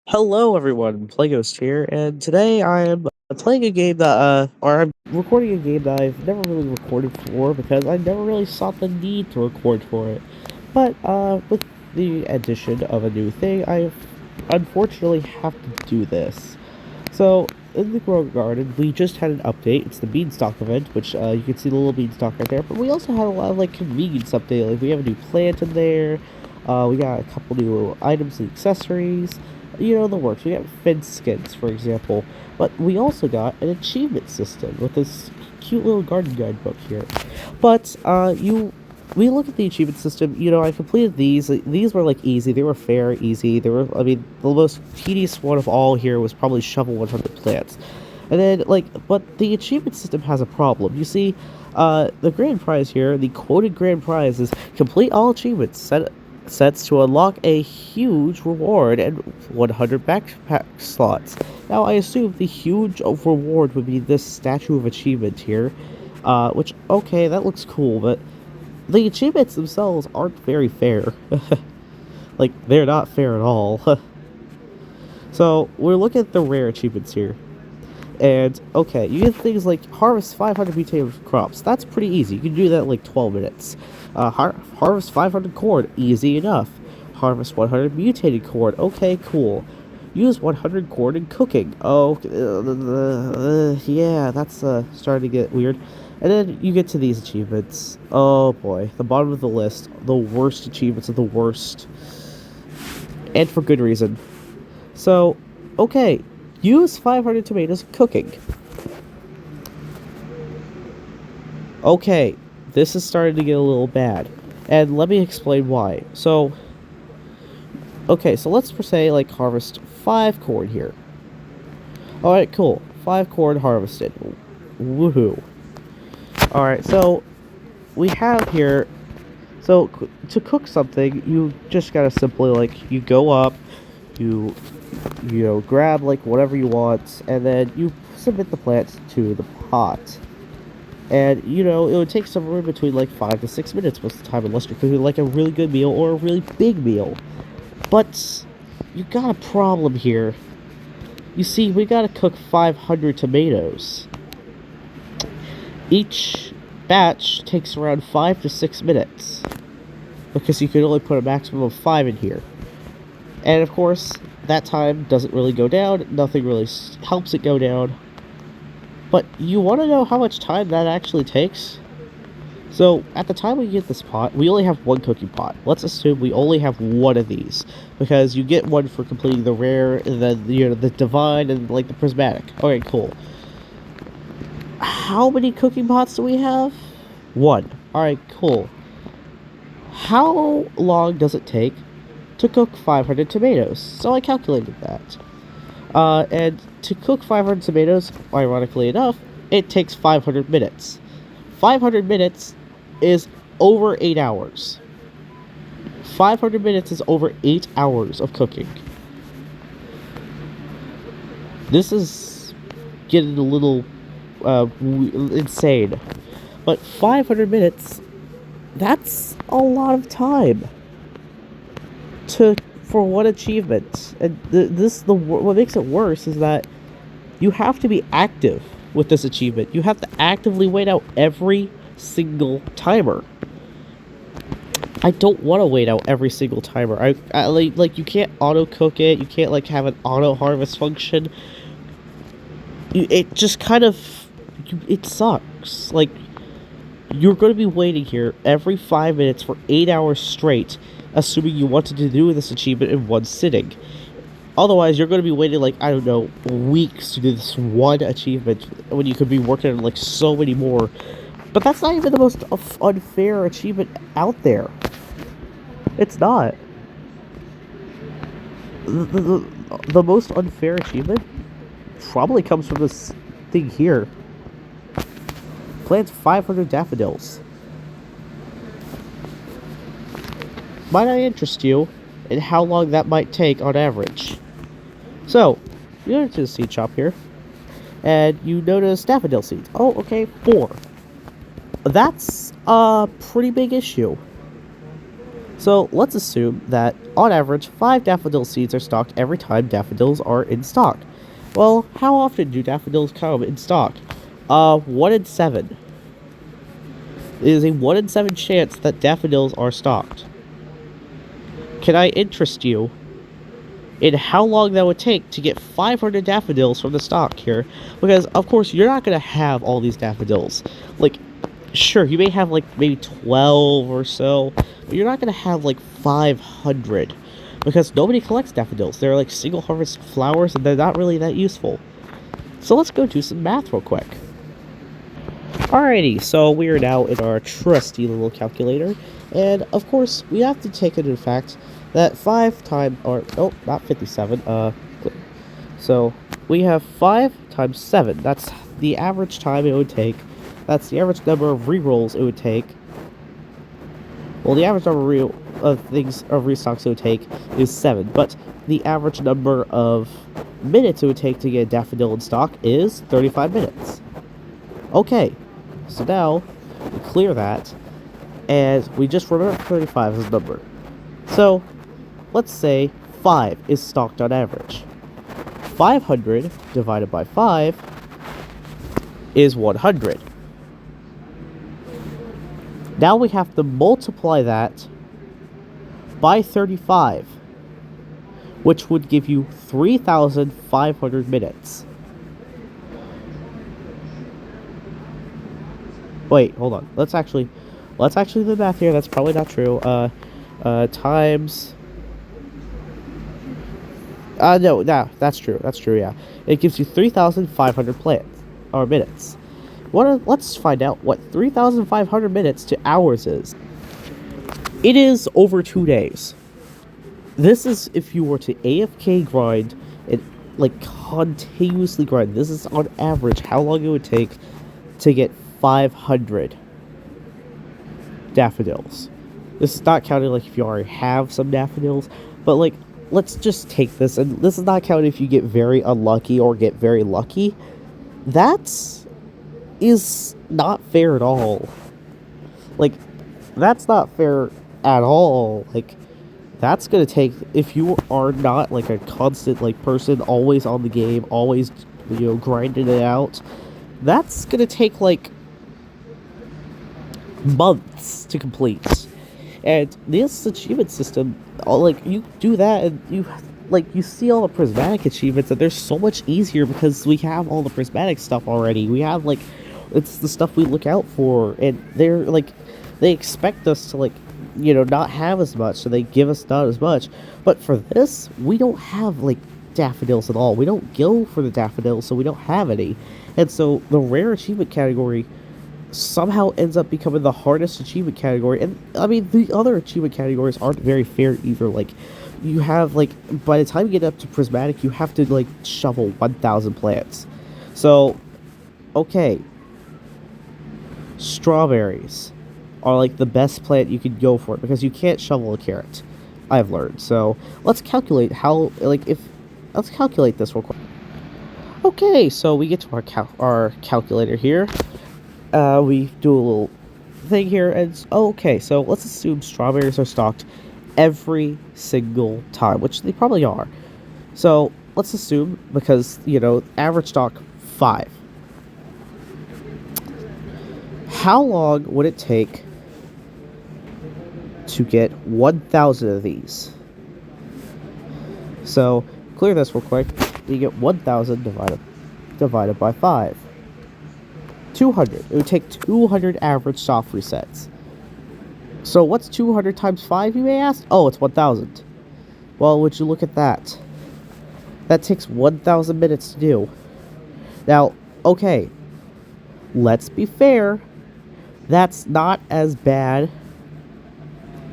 Hello, everyone. Playghost here, and today I am playing a game or I'm recording a game that I've never really recorded for because I never really saw the need to record for it. But with the addition of a new thing, I unfortunately have to do this. So in the Grow Garden, we just had an update. It's the Beanstalk event, which you can see the little beanstalk right there. But we also had a lot of convenience update. Like we have a new plant in there. We got a couple new items and accessories. You know the works. We got fence skins, for example. But we also got an achievement system with this cute little garden guidebook here. But we look at the achievement system. I completed these. These were easy. They were fair, easy. I mean, the most tedious one of all here was probably shovel 100 plants. And then but the achievement system has a problem. You see, the grand prize here, the quoted grand prize is complete all achievements sets to unlock a huge reward and 100 backpack slots. Now, I assume the huge reward would be this statue of achievement here, which, okay, that looks cool, but the achievements themselves aren't very fair. They're not fair at all. So, we're looking at the rare achievements here. And, okay, you get things like harvest 500 mutated crops. That's pretty easy. You can do that in 12 minutes. Harvest 500 corn. Easy enough. Harvest 100 mutated corn. Okay, cool. Use 100 corn in cooking. Oh, yeah, that's starting to get weird. And then you get to these achievements. Oh, boy. The bottom of the list. The worst achievements of the worst. And for good reason. So, okay. Use 500 tomatoes cooking. Okay, this is starting to get a little bad. And let me explain why. So, okay, so let's say, harvest 5 corn here. Alright, cool. 5 corn harvested. Woohoo. Alright, so, we have here... So, to cook something, you just gotta simply, you go up, you grab whatever you want, and then you submit the plants to the pot. And it would take somewhere between 5 to 6 minutes most of the time, unless you're cooking a really good meal or a really big meal. But you got a problem here. You see, we gotta cook 500 tomatoes. Each batch takes around 5 to 6 minutes, because you can only put a maximum of 5 in here. And of course, that time doesn't really go down, nothing really helps it go down. But you want to know how much time that actually takes? So, at the time we get this pot, we only have one cooking pot. Let's assume we only have one of these, because you get one for completing the rare, and then, the divine, and, the prismatic. Okay, cool. How many cooking pots do we have? One. Alright, cool. How long does it take to cook 500 tomatoes? So I calculated that. And to cook 500 tomatoes, ironically enough, it takes 500 minutes. 500 minutes is over 8 hours. 500 minutes is over 8 hours of cooking. This is getting a little insane. But 500 minutes, that's a lot of time for one achievement. And what makes it worse is that you have to be active with this achievement. You have to actively wait out every single timer. I don't want to wait out every single timer. You can't auto cook it. You can't have an auto harvest function. It just kind of it sucks. You're going to be waiting here every 5 minutes for 8 hours straight, assuming you wanted to do this achievement in one sitting. Otherwise, you're going to be waiting, I don't know, weeks to do this one achievement, when you could be working on, so many more. But that's not even the most unfair achievement out there. It's not. The most unfair achievement probably comes from this thing here. Plant 500 daffodils. Might I interest you in how long that might take on average? So, you go to the seed shop here, and you notice daffodil seeds. Oh, okay, 4. That's a pretty big issue. So let's assume that, on average, 5 daffodil seeds are stocked every time daffodils are in stock. Well, how often do daffodils come in stock? 1 in 7. It is a 1 in 7 chance that daffodils are stocked. Can I interest you in how long that would take to get 500 daffodils from the stock here? Because, of course, you're not going to have all these daffodils. Like, sure, you may have, like, maybe 12 or so, but you're not going to have, like, 500. Because nobody collects daffodils. They're, like, single harvest flowers, and they're not really that useful. So let's go do some math real quick. Alrighty, so we are now in our trusty little calculator, and of course, we have to take into fact that 5 times, or, oh, not 57, so we have 5 times 7, that's the average time it would take, that's the average number of rerolls it would take, well, the average number of restocks it would take is 7, but the average number of minutes it would take to get a daffodil in stock is 35 minutes. Okay, so now we clear that, and we just remember 35 as a number. So let's say 5 is stocked on average. 500 divided by 5 is 100. Now we have to multiply that by 35, which would give you 3,500 minutes. Wait, hold on. Let's actually do the math here. That's probably not true. Times. No, that's true. That's true. Yeah, it gives you 3,500 minutes. Let's find out what 3,500 minutes to hours is. It is over 2 days. This is if you were to AFK grind and like continuously grind. This is on average how long it would take to get 500 daffodils. This is not counting like if you already have some daffodils, but like let's just take this, and this is not counting if you get very unlucky or get very lucky. That's is not fair at all. Like, that's not fair at all. Like, that's gonna take, if you are not like a constant like person, always on the game, always, you know, grinding it out, that's gonna take like months to complete. And this achievement system, like, you do that and you see all the prismatic achievements, and they're so much easier because we have all the prismatic stuff already. We have, like, it's the stuff we look out for, and they're like, they expect us to, like, you know, not have as much, so they give us not as much. But for this, we don't have like daffodils at all. We don't go for the daffodils, so we don't have any. And so the rare achievement category somehow ends up becoming the hardest achievement category. And I mean, the other achievement categories aren't very fair either. Like, you have, like, by the time you get up to prismatic, you have to like shovel 1,000 plants. So okay, strawberries are like the best plant you could go for, because you can't shovel a carrot, I've learned. So let's calculate how, like, let's calculate this real quick. Okay, so we get to our calculator here. We do a little thing here, and okay, so let's assume strawberries are stocked every single time, which they probably are. So let's assume, because, you know, average stock 5. How long would it take to get 1,000 of these? So clear this real quick. You get 1,000 divided by 5. 200. It would take 200 average soft resets. So what's 200 times 5, you may ask? Oh, it's 1,000. Well, would you look at that? That takes 1,000 minutes to do. Now, okay, let's be fair. That's not as bad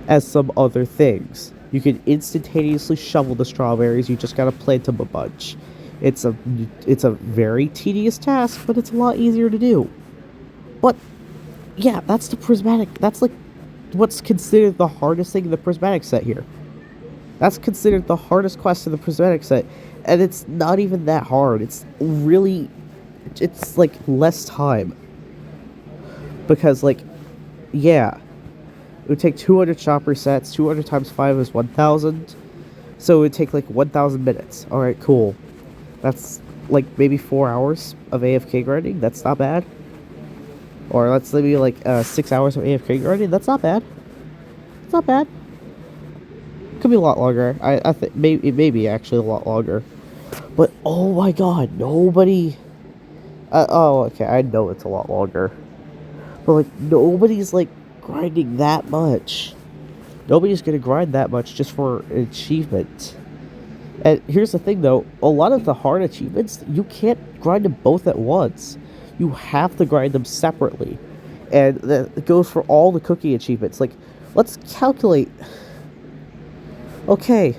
as some other things. You can instantaneously shovel the strawberries. You just gotta plant them a bunch. It's a very tedious task, but it's a lot easier to do. But yeah, that's the prismatic. That's like what's considered the hardest thing in the prismatic set here. That's considered the hardest quest in the prismatic set, and it's not even that hard. It's like less time. Because, like, yeah, It would take 200 shop resets. 200 times 5 is 1,000. So it would take like 1,000 minutes. Alright, cool. That's like maybe 4 hours of AFK grinding. That's not bad. Or let's maybe like 6 hours of AFK grinding. That's not bad. It's not bad. Could be a lot longer. I think maybe it may be actually a lot longer. But oh my god, nobody. Oh, okay. I know it's a lot longer. But like nobody's like grinding that much. Nobody's gonna grind that much just for an achievement. And here's the thing though, a lot of the hard achievements, you can't grind them both at once. You have to grind them separately. And that goes for all the cookie achievements. Like, let's calculate. Okay,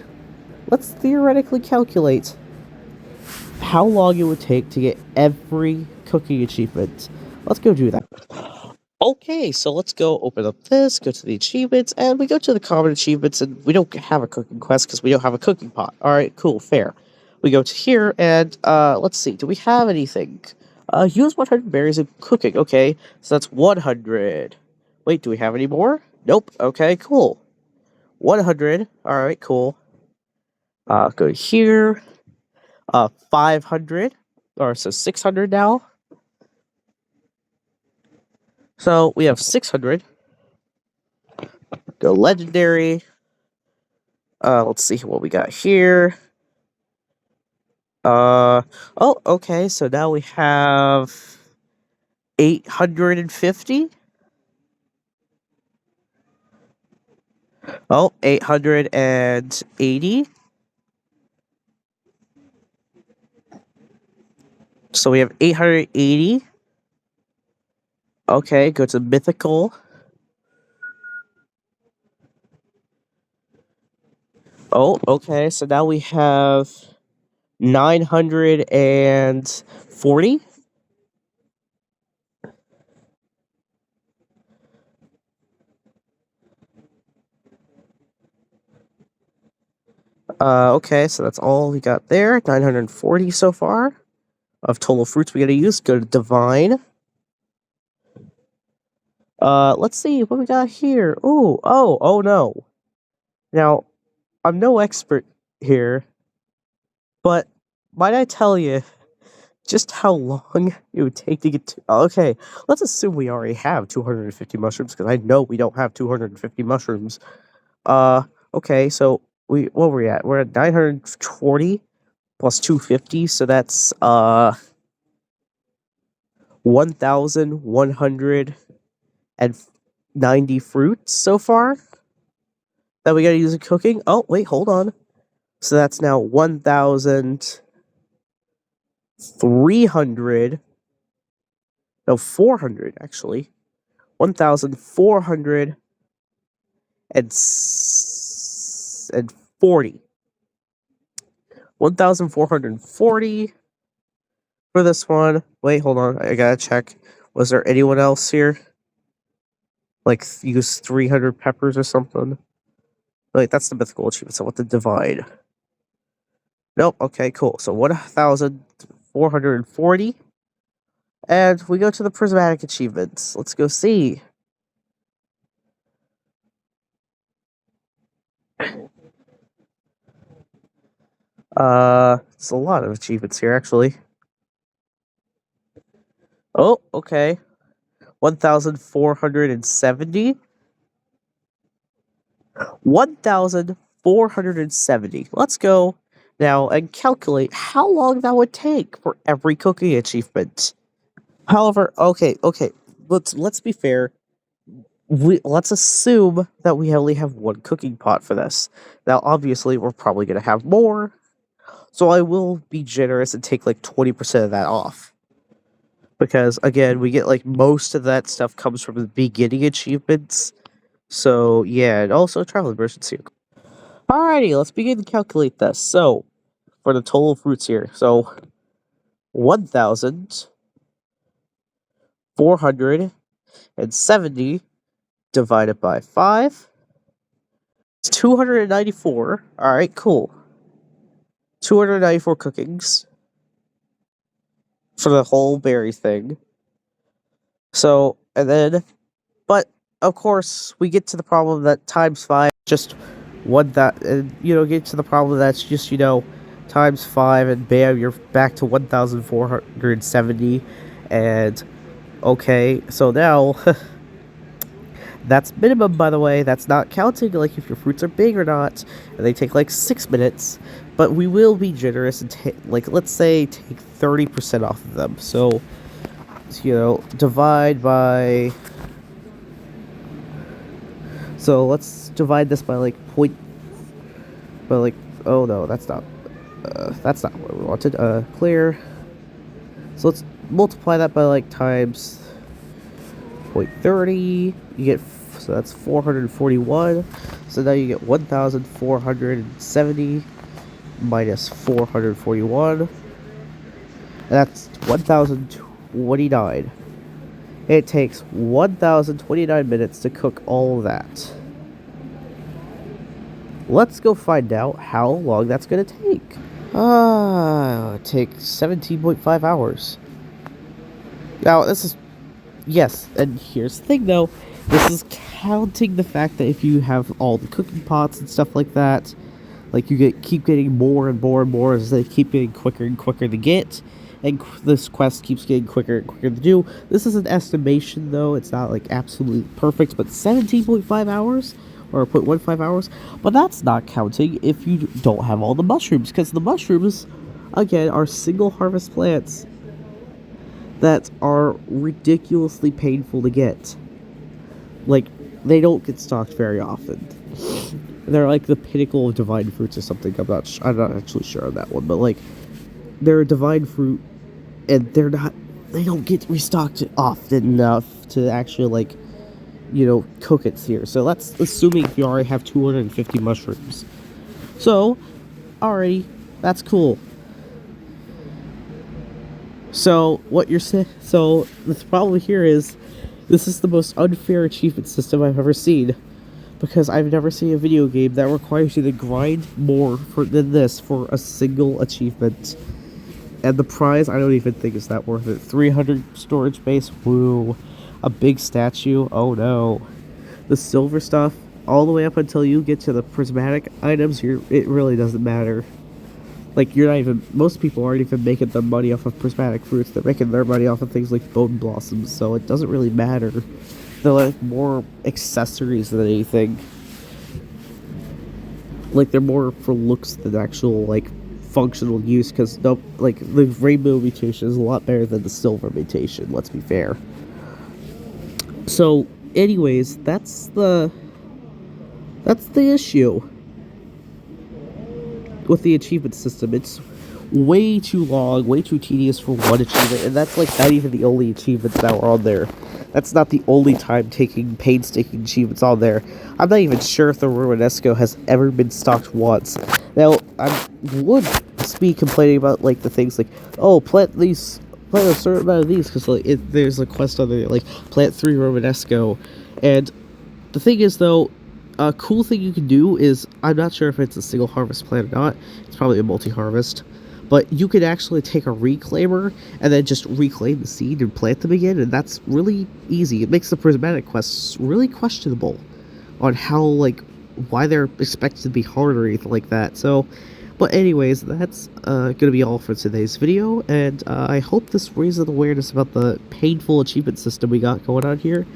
let's theoretically calculate how long it would take to get every cookie achievement. Let's go do that. Okay, so let's go open up this, go to the achievements, and we go to the common achievements, and we don't have a cooking quest because we don't have a cooking pot. Alright, cool, fair. We go to here, and let's see, do we have anything? Use 100 berries in cooking. Okay, so that's 100. Wait, do we have any more? Nope. Okay, cool. 100. Alright, cool. Go here. 500. Or so 600 now. So we have 600. Go legendary. Let's see what we got here. Oh, okay, so now we have 850. Oh, 880. So we have 880. Okay, go to mythical. Oh, okay, so now we have 940. Okay, so that's all we got there. 940 so far of total fruits we gotta use. Go to divine. Let's see what we got here. Oh no. Now, I'm no expert here, but might I tell you just how long it would take to get to... Okay, let's assume we already have 250 mushrooms, because I know we don't have 250 mushrooms. Okay, so what were we at? We're at 940 plus 250, so that's 1,190 fruits so far that we gotta use in cooking. Oh, wait, hold on. So that's now 1,300. No, 400 actually. 1,440. 1,440 for this one. Wait, hold on. I gotta check. Was there anyone else here? Like, use 300 peppers or something? Wait, that's the mythical achievement. So what the divide? Nope. Okay, cool. So 1,440. And we go to the prismatic achievements. Let's go see. It's a lot of achievements here, actually. Oh, okay. 1,470. 1,470. Let's go now and calculate how long that would take for every cookie achievement. However, okay. Let's be fair. Let's assume that we only have one cooking pot for this. Now, obviously, we're probably gonna have more, so I will be generous and take like 20% of that off. Because again, we get like most of that stuff comes from the beginning achievements. So yeah, and also travel emergency. Alrighty, let's begin to calculate this. So for the total fruits here, so 1,470 divided by 5. It's 294. Alright, cool. 294 cookings for the whole berry thing. So, and then, but of course, we get to the problem that times 5 just one that, and get to the problem that's just times 5, and bam, you're back to 1,470, and okay, so now that's minimum, by the way. That's not counting like if your fruits are big or not, and they take like 6 minutes. But we will be generous and like, let's say, take 30% off of them. So divide by. So let's divide this by like point. By like, oh no, that's not what we wanted. Clear. So let's multiply that by like times 0.30. You get, so that's 441. So now you get 1,470 minus 441. And that's 1,029. It takes 1,029 minutes to cook all of that. Let's go find out how long that's going to take. It takes 17.5 hours. Now, this is... Yes, and here's the thing, though. This is counting the fact that if you have all the cooking pots and stuff like that, like you keep getting more and more and more as they keep getting quicker and quicker to get, and this quest keeps getting quicker and quicker to do. This is an estimation, though. It's not like absolutely perfect, but 17.5 hours or 0.15 hours. But that's not counting if you don't have all the mushrooms, because the mushrooms, again, are single harvest plants that are ridiculously painful to get. Like, they don't get stocked very often. They're like the pinnacle of divine fruits or something. I'm not actually sure on that one, but like, they're a divine fruit, and they don't get restocked often enough to actually like, cook it here. So that's assuming you already have 250 mushrooms. So, alrighty, that's cool. So what you're saying? So the problem here is, this is the most unfair achievement system I've ever seen, because I've never seen a video game that requires you to grind more than this for a single achievement. And the prize, I don't even think is that worth it. 300 storage space, woo. A big statue, oh no. The silver stuff, all the way up until you get to the prismatic items, it really doesn't matter. Like, most people aren't even making their money off of prismatic fruits. They're making their money off of things like bone blossoms, so it doesn't really matter. They're like more accessories than anything. Like, they're more for looks than actual, like, functional use, because like, the rainbow mutation is a lot better than the silver mutation, let's be fair. So, anyways, that's the issue with the achievement system. It's way too long, way too tedious for one achievement, and that's like not even the only achievements that were on there. That's not the only time-taking, painstaking achievements on there. I'm not even sure if the Romanesco has ever been stocked once. Now, I would be complaining about like the things like, oh, plant a certain amount of these, because like there's a quest on there like plant 3 Romanesco, and the thing is, though, a cool thing you can do is, I'm not sure if it's a single harvest plant or not, it's probably a multi-harvest, but you could actually take a reclaimer and then just reclaim the seed and plant them again, and that's really easy. It makes the prismatic quests really questionable on how, like, why they're expected to be hard or anything like that. So, but anyways, that's gonna be all for today's video, and I hope this raises awareness about the painful achievement system we got going on here.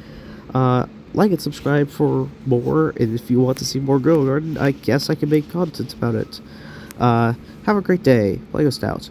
Like and subscribe for more, and if you want to see more Grow Garden, I guess I can make content about it. Have a great day. Lego Stout.